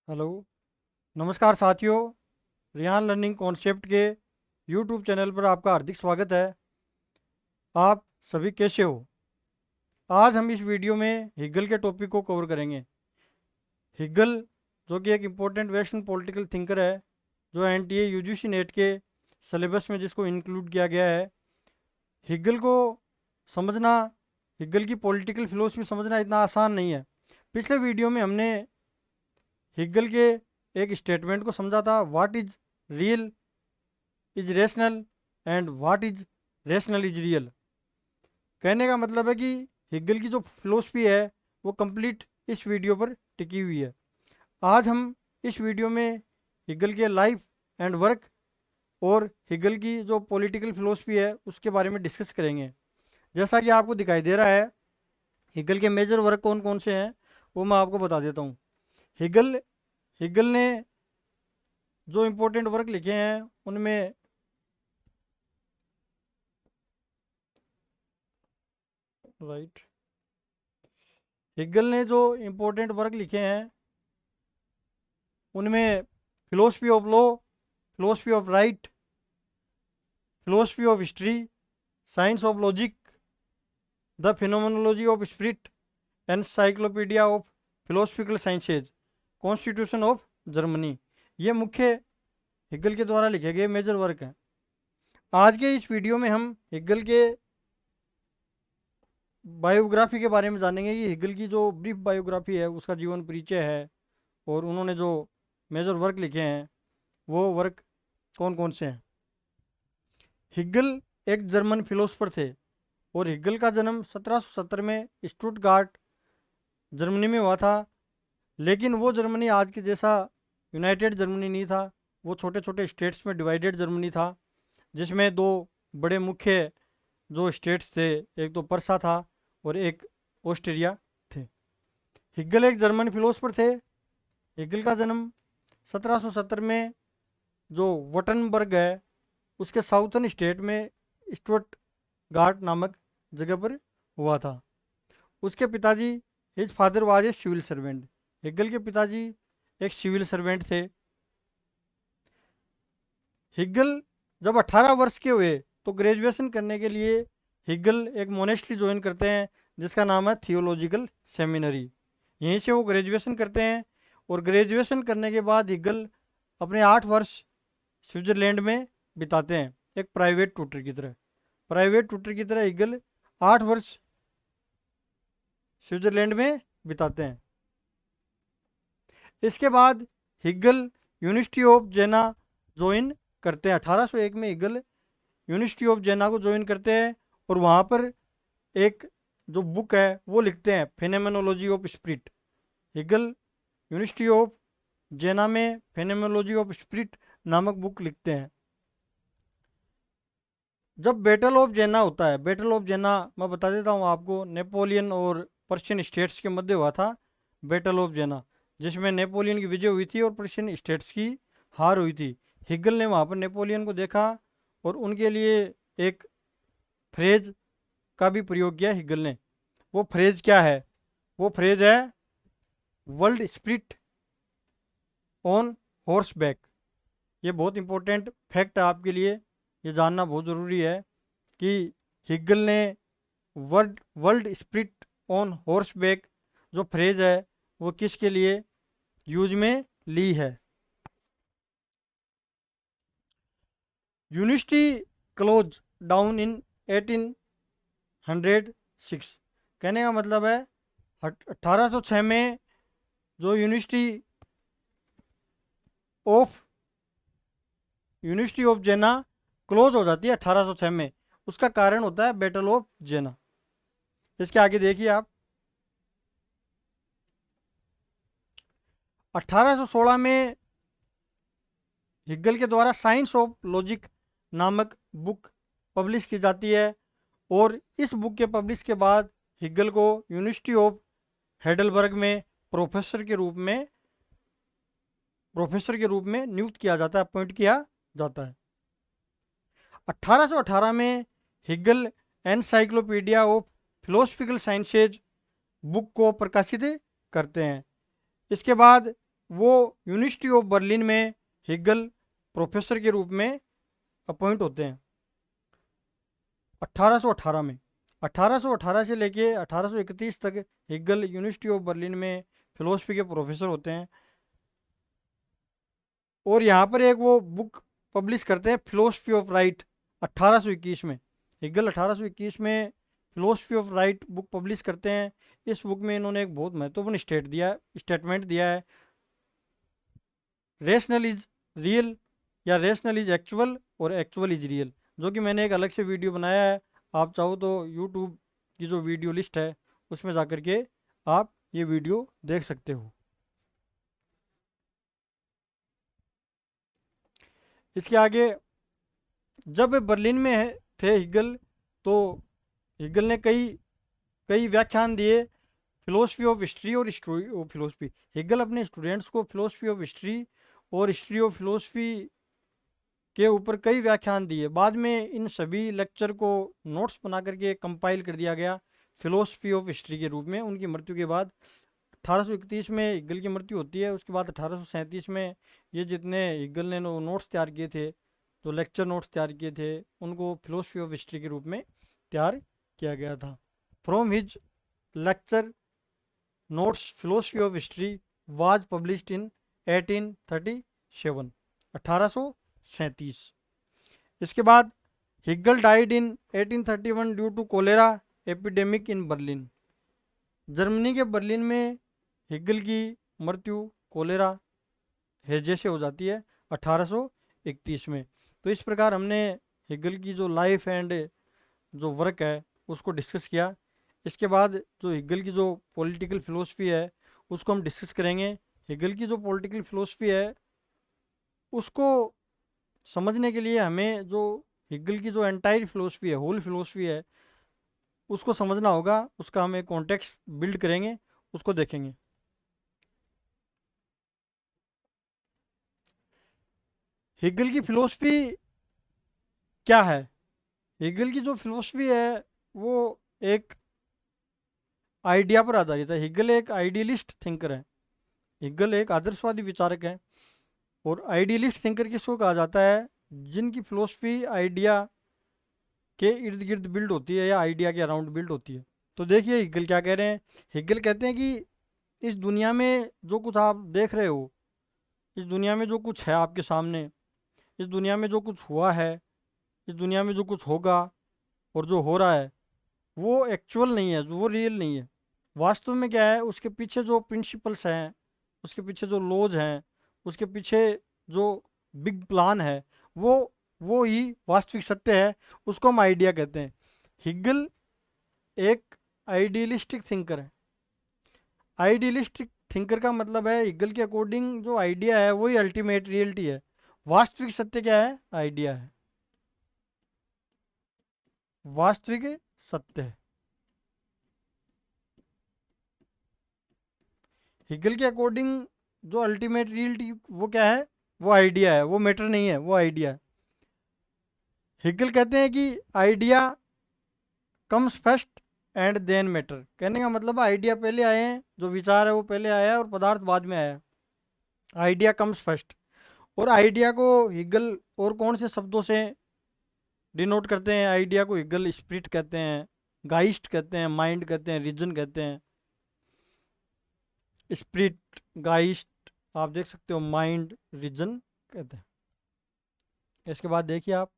Hello. नमस्कार साथियों। Riyan learning concept के यूट्यूब चैनल पर आपका हार्दिक स्वागत है। आप सभी कैसे हो? आज हम इस वीडियो में हिगल के टॉपिक को कवर करेंगे। हिगल जो कि एक इम्पोर्टेंट वेस्टर्न पॉलिटिकल थिंकर है, जो एनटीए यूजीसी नेट के सिलेबस में जिसको इंक्लूड किया गया है। हिगल को समझना, हिगल की पॉलिटिकल फिलोसफी समझना इतना आसान नहीं है। पिछले वीडियो में हमने हिगल के एक स्टेटमेंट को समझा था, what is real is rational and what is rational is real. कहने का मतलब है कि हिगल की जो फिलोसफी है वो कंप्लीट इस वीडियो पर टिकी हुई है। आज हम इस वीडियो में हिगल के लाइफ एंड वर्क और हिगल की जो पॉलिटिकल फिलोसफी है उसके बारे में डिस्कस करेंगे। जैसा कि आपको दिखाई दे रहा है, हिगल के मेजर वर्क कौन कौन से हैं वो मैं आपको बता देता हूँ। हिगल हिगल ने जो इम्पोर्टेंट वर्क लिखे हैं उनमें राइट हिगल ने जो इम्पोर्टेंट वर्क लिखे हैं उनमें philosophy of law, philosophy of right, philosophy of history, science of logic, the phenomenology of spirit, encyclopedia of philosophical sciences, constitution of Germany, ये मुख्य हिगल के द्वारा लिखे गए मेजर वर्क हैं। आज के इस वीडियो में हम हिगल के बायोग्राफी के बारे में जानेंगे कि हिगल की जो ब्रीफ बायोग्राफी है उसका जीवन परिचय है और उन्होंने जो मेजर वर्क लिखे हैं वो वर्क कौन कौन से हैं। हिगल एक जर्मन फिलोसफर थे और हिगल का जन्म 1770 में स्टुटगार्ट जर्मनी में हुआ था। लेकिन वो जर्मनी आज के जैसा यूनाइटेड जर्मनी नहीं था, वो छोटे छोटे स्टेट्स में डिवाइडेड जर्मनी था, जिसमें दो बड़े मुख्य जो स्टेट्स थे, एक तो पर्सा था और एक ऑस्ट्रिया थे। हिगल एक जर्मन फिलोसफर थे। हिगल का जन्म 1770 में जो वटनबर्ग है उसके साउथर्न स्टेट में स्टुटगार्ट नामक जगह पर हुआ था। उसके पिताजी, his father was a civil servant. Hegel के पिताजी एक सिविल सर्वेंट थे। हिगल जब 18 वर्ष के हुए तो ग्रेजुएशन करने के लिए हिगल एक मोनेस्ट्री ज्वाइन करते हैं जिसका नाम है थियोलॉजिकल सेमिनरी। यहीं से वो ग्रेजुएशन करते हैं और ग्रेजुएशन करने के बाद हिगल अपने 8 वर्ष स्विट्जरलैंड में बिताते हैं, एक प्राइवेट ट्यूटर की तरह। प्राइवेट ट्यूटर की तरह हिगल 8 वर्ष स्विट्जरलैंड में बिताते हैं। इसके बाद Hegel university of Jena join करते हैं। 1801 में हिगल यूनिवर्सिटी ऑफ जेना को ज्वाइन करते हैं और वहाँ पर एक जो बुक है वो लिखते हैं, phenomenology of spirit. Hegel university of Jena में फेनोमेनोलॉजी ऑफ स्पिरिट नामक बुक लिखते हैं। जब बैटल ऑफ जेना होता है, बैटल ऑफ जेना मैं बता देता हूँ आपको, नेपोलियन और पर्शियन स्टेट्स के मध्य हुआ था बैटल ऑफ जेना, जिसमें नेपोलियन की विजय हुई थी और पर्शियन स्टेट्स की हार हुई थी। हिगल ने वहाँ पर नेपोलियन को देखा और उनके लिए एक फ्रेज का भी प्रयोग किया हिगल ने। वो फ्रेज क्या है? वो फ्रेज है world spirit on horse back. ये बहुत इंपॉर्टेंट फैक्ट है आपके लिए, ये जानना बहुत ज़रूरी है कि हिगल ने world world spirit on horse back जो फ्रेज है वो किसके लिए यूज में ली है। University close down in 1806। कहने का मतलब है 1806 में जो यूनिवर्सिटी ऑफ जेना क्लोज हो जाती है 1806 में। उसका कारण होता है बैटल ऑफ जेना। इसके आगे देखिए आप, 1816 में हिगल के द्वारा साइंस ऑफ लॉजिक नामक बुक पब्लिश की जाती है और इस बुक के पब्लिश के बाद हिगल को यूनिवर्सिटी ऑफ हेडलबर्ग में प्रोफेसर के रूप में नियुक्त किया जाता है, अपॉइंट किया जाता है। 1818 में Hegel encyclopedia of philosophical sciences book को प्रकाशित करते हैं। इसके बाद वो यूनिवर्सिटी ऑफ बर्लिन में हिगल प्रोफेसर के रूप में अपॉइंट होते हैं 1818 में। 1818 से लेके 1831 तक हिगल यूनिवर्सिटी ऑफ बर्लिन में फिलोसफी के प्रोफेसर होते हैं। और यहाँ पर एक वो बुक पब्लिश करते हैं फिलोसफी ऑफ राइट 1821 में। हिगल 1821 में philosophy of right book publish करते हैं। इस बुक में इन्होंने एक बहुत महत्वपूर्ण स्टेटमेंट दिया है, रेशनल इज रियल या रेशनल इज एक्चुअल और एक्चुअल इज रियल, जो कि मैंने एक अलग से वीडियो बनाया है। आप चाहो तो यूट्यूब की जो वीडियो लिस्ट है उसमें जा कर के आप ये वीडियो देख सकते हो। इसके आगे जब वे बर्लिन में थे हिगल, तो हिगल ने कई कई व्याख्यान दिए फिलोसफी ऑफ हिस्ट्री और हिस्ट्री ऑफ फिलोसफी। हिगल अपने स्टूडेंट्स को फिलोसफी ऑफ हिस्ट्री और हिस्ट्री ऑफ फिलोसफी के ऊपर कई व्याख्यान दिए। बाद में इन सभी लेक्चर को नोट्स बना करके कंपाइल कर दिया गया फिलोसफी ऑफ हिस्ट्री के रूप में। उनकी मृत्यु के बाद 1831 में हिगल की मृत्यु होती है। उसके बाद 1837 में ये जितने हिगल ने नोट्स तैयार किए थे, जो लेक्चर नोट्स तैयार किए थे, उनको फिलोसफी ऑफ हिस्ट्री के रूप में तैयार किया गया था। From his lecture notes philosophy of history was published in 1837 1837। इसके बाद Hegel died in 1831 due to cholera epidemic in Berlin. Germany के बर्लिन में हिगल की मृत्यु कोलेरा हैजे से हो जाती है 1831 में। तो इस प्रकार हमने हिगल की जो लाइफ एंड जो वर्क है उसको डिस्कस किया। इसके बाद जो हिगल की जो पॉलिटिकल फिलोसफी है उसको हम डिस्कस करेंगे। हिगल की जो पॉलिटिकल फिलोसफी है उसको समझने के लिए हमें जो हिगल की जो एंटायर फिलोसफी है, होल फिलोसफी है, उसको समझना होगा। उसका हम एक कॉन्टेक्स्ट बिल्ड करेंगे, उसको देखेंगे। हिगल की फिलोसफी क्या है? हिगल की जो फिलोसफी है वो एक आइडिया पर आधारित है। हिगल एक आइडियलिस्ट थिंकर है। हिगल एक आदर्शवादी विचारक है। और आइडियलिस्ट थिंकर किसको कहा जाता है? जिनकी फिलोसफी आइडिया के इर्द गिर्द बिल्ड होती है या आइडिया के अराउंड बिल्ड होती है। तो देखिए हिगल क्या कह रहे हैं। हिगल कहते हैं कि इस दुनिया में जो कुछ आप देख रहे हो, इस दुनिया में जो कुछ है आपके सामने, इस दुनिया में जो कुछ हुआ है, इस दुनिया में जो कुछ होगा और जो हो रहा है, वो एक्चुअल नहीं है, वो रियल नहीं है। वास्तव में क्या है, उसके पीछे जो प्रिंसिपल्स हैं, उसके पीछे जो लॉज हैं, उसके पीछे जो बिग प्लान है, वो ही वास्तविक सत्य है। उसको हम आइडिया कहते हैं। हिगल एक आइडियलिस्टिक थिंकर है। आइडियलिस्टिक थिंकर का मतलब है हिगल के अकॉर्डिंग जो आइडिया है वही अल्टीमेट रियलिटी है। वास्तविक सत्य क्या है? आइडिया है। वास्तविक सत्य है। हिगल के अकॉर्डिंग जो अल्टीमेट रियलिटी वो क्या है? वो आइडिया है, वो मैटर नहीं है, वो आइडिया है। हिगल कहते हैं कि idea comes first and then matter. कहने का मतलब आइडिया पहले आए हैं, जो विचार है वो पहले आया है और पदार्थ बाद में आया है। Idea comes first. और आइडिया को हिगल और कौन से शब्दों से डिनोट करते हैं? आइडिया को हिगल स्पिरिट कहते हैं, गाइस्ट कहते हैं, माइंड कहते हैं, रीजन कहते हैं। स्पिरिट, गाइस्ट आप देख सकते हो, माइंड, रीजन कहते हैं। इसके बाद देखिए आप,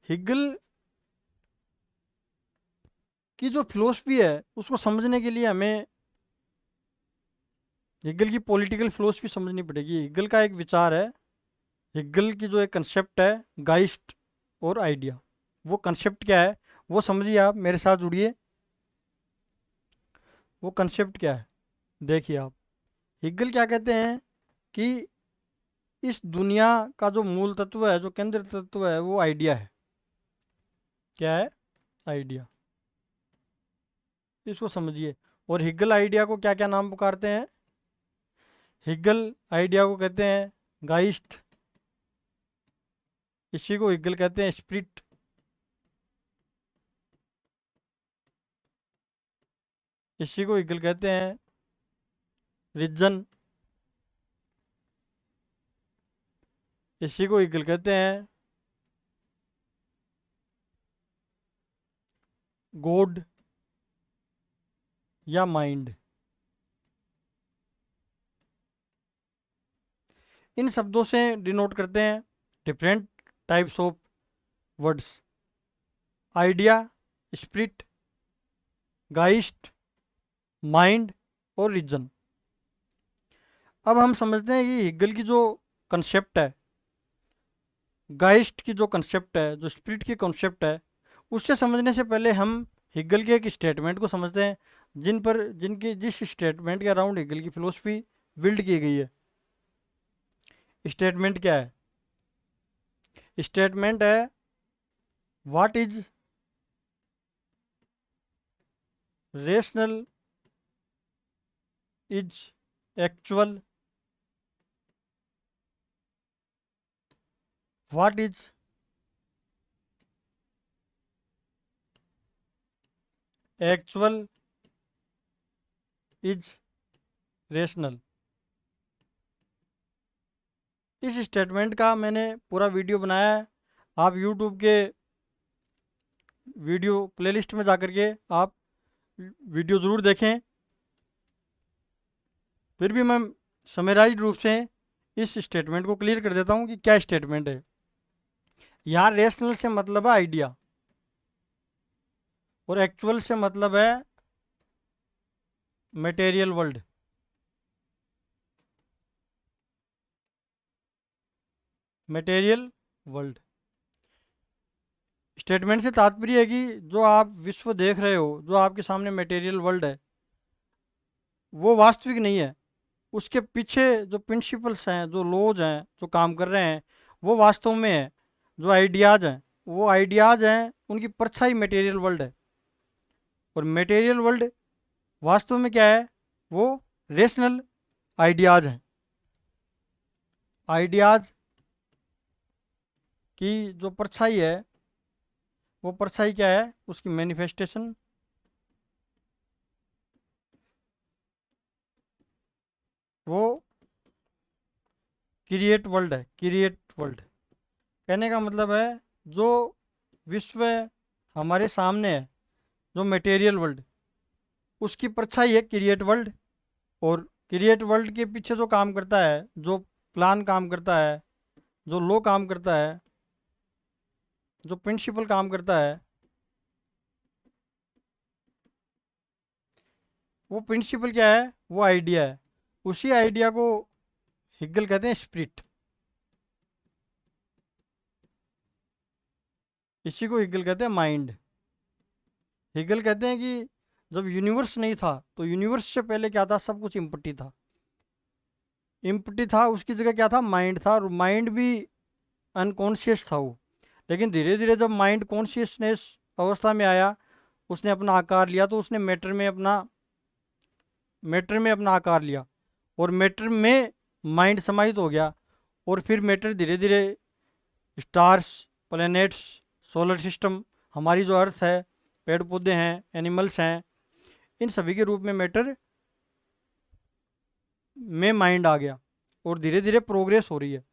हिगल की जो फिलोसफी है उसको समझने के लिए हमें हिगल की पॉलिटिकल फिलोसफी समझनी पड़ेगी। हिगल का एक विचार है, हिगल की जो एक कंसेप्ट है, गाइस्ट और आइडिया। वो कंसेप्ट क्या है वो समझिए आप, मेरे साथ जुड़िए। वो कंसेप्ट क्या है देखिए आप। हिगल क्या कहते हैं कि इस दुनिया का जो मूल तत्व है, जो केंद्र तत्व है, वो आइडिया है। क्या है? आइडिया। इसको समझिए। और हिगल आइडिया को क्या क्या नाम पुकारते हैं? हिगल आइडिया को कहते हैं गाइस्ट, इसी को हिगल कहते हैं स्पिरिट, इसी को हिगल कहते हैं रीजन, इसी को ईगल कहते हैं। गॉड या माइंड, इन शब्दों से डिनोट करते हैं different types of words. Idea, spirit, Geist, mind और रीजन। अब हम समझते हैं कि हिगल की जो कंसेप्ट है, गाइस्ट की जो कंसेप्ट है, जो स्पिरिट की कंसेप्ट है, उससे समझने से पहले हम हिगल के एक स्टेटमेंट को समझते हैं, जिस स्टेटमेंट के अराउंड हिगल की फिलोसफी बिल्ड की गई है। स्टेटमेंट क्या है? स्टेटमेंट है what is rational is actual, what is actual is rational. इस स्टेटमेंट का मैंने पूरा वीडियो बनाया है। आप यूट्यूब के वीडियो प्लेलिस्ट में जाकर के आप वीडियो ज़रूर देखें। फिर भी मैं समराइज्ड रूप से इस स्टेटमेंट को क्लियर कर देता हूँ कि क्या स्टेटमेंट है। यहाँ रेशनल से मतलब है आइडिया, और एक्चुअल से मतलब है material world. Material world statement से तात्पर्य है कि जो आप विश्व देख रहे हो, जो आपके सामने मटेरियल वर्ल्ड है, वो वास्तविक नहीं है। उसके पीछे जो प्रिंसिपल्स हैं, जो लॉज हैं, जो काम कर रहे हैं, वो वास्तव में है। जो आइडियाज़ हैं, वो आइडियाज़ हैं, उनकी परछाई मटेरियल वर्ल्ड है। और मटेरियल वर्ल्ड वास्तव में क्या है? वो रेशनल आइडियाज़ हैं। आइडियाज़ की जो परछाई है, वो परछाई क्या है? उसकी मैनिफेस्टेशन, वो क्रिएट वर्ल्ड है। क्रिएट वर्ल्ड कहने का मतलब है जो विश्व हमारे सामने है, जो मटेरियल वर्ल्ड, उसकी परछाई है क्रिएट वर्ल्ड। और क्रिएट वर्ल्ड के पीछे जो काम करता है, जो प्लान काम करता है, जो लॉ काम करता है, जो प्रिंसिपल काम करता है, वो प्रिंसिपल क्या है? वो आइडिया है। उसी आइडिया को हिगल कहते हैं स्पिरिट। इसी को हिगल कहते हैं माइंड। हिगल कहते हैं कि जब यूनिवर्स नहीं था, तो यूनिवर्स से पहले क्या था? सब कुछ इम्पटी था। इम्पटी था, उसकी जगह क्या था? माइंड था। और माइंड भी अनकॉन्शियस था वो। लेकिन धीरे धीरे जब माइंड कॉन्शियसनेस अवस्था में आया, उसने अपना आकार लिया, तो उसने मैटर में अपना आकार लिया, और मैटर में माइंड समाहित हो गया। और फिर मैटर धीरे धीरे स्टार्स, प्लैनेट्स, सोलर सिस्टम, हमारी जो अर्थ है, पेड़ पौधे हैं, एनिमल्स हैं, इन सभी के रूप में मैटर में माइंड आ गया। और धीरे धीरे प्रोग्रेस हो रही है।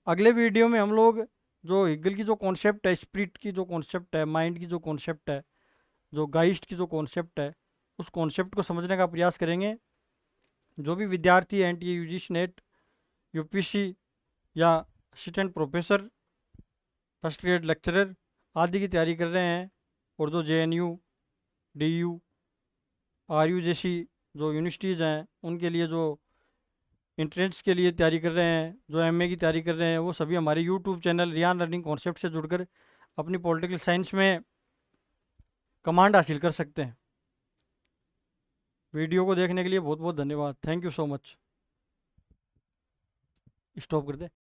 अगले वीडियो में हम लोग जो हिगल की जो कॉन्सेप्ट है, स्पिरिट की जो कॉन्सेप्ट है, माइंड की जो कॉन्सेप्ट है, जो गाइस्ट की जो कॉन्सेप्ट है, उस कॉन्सेप्ट को समझने का प्रयास करेंगे। जो भी विद्यार्थी NTA UGC नेट, UPC या assistant professor, first grade lecturer आदि की तैयारी कर रहे हैं, और जो JNU, DU, RU जैसी जो यूनिवर्सिटीज़ हैं, उनके लिए जो इंट्रेंस के लिए तैयारी कर रहे हैं, जो MA की तैयारी कर रहे हैं, वो सभी हमारे YouTube channel Riyan learning concept से जुड़कर अपनी पॉलिटिकल साइंस में कमांड हासिल कर सकते हैं। वीडियो को देखने के लिए बहुत बहुत धन्यवाद। Thank you so much. Stop कर दे।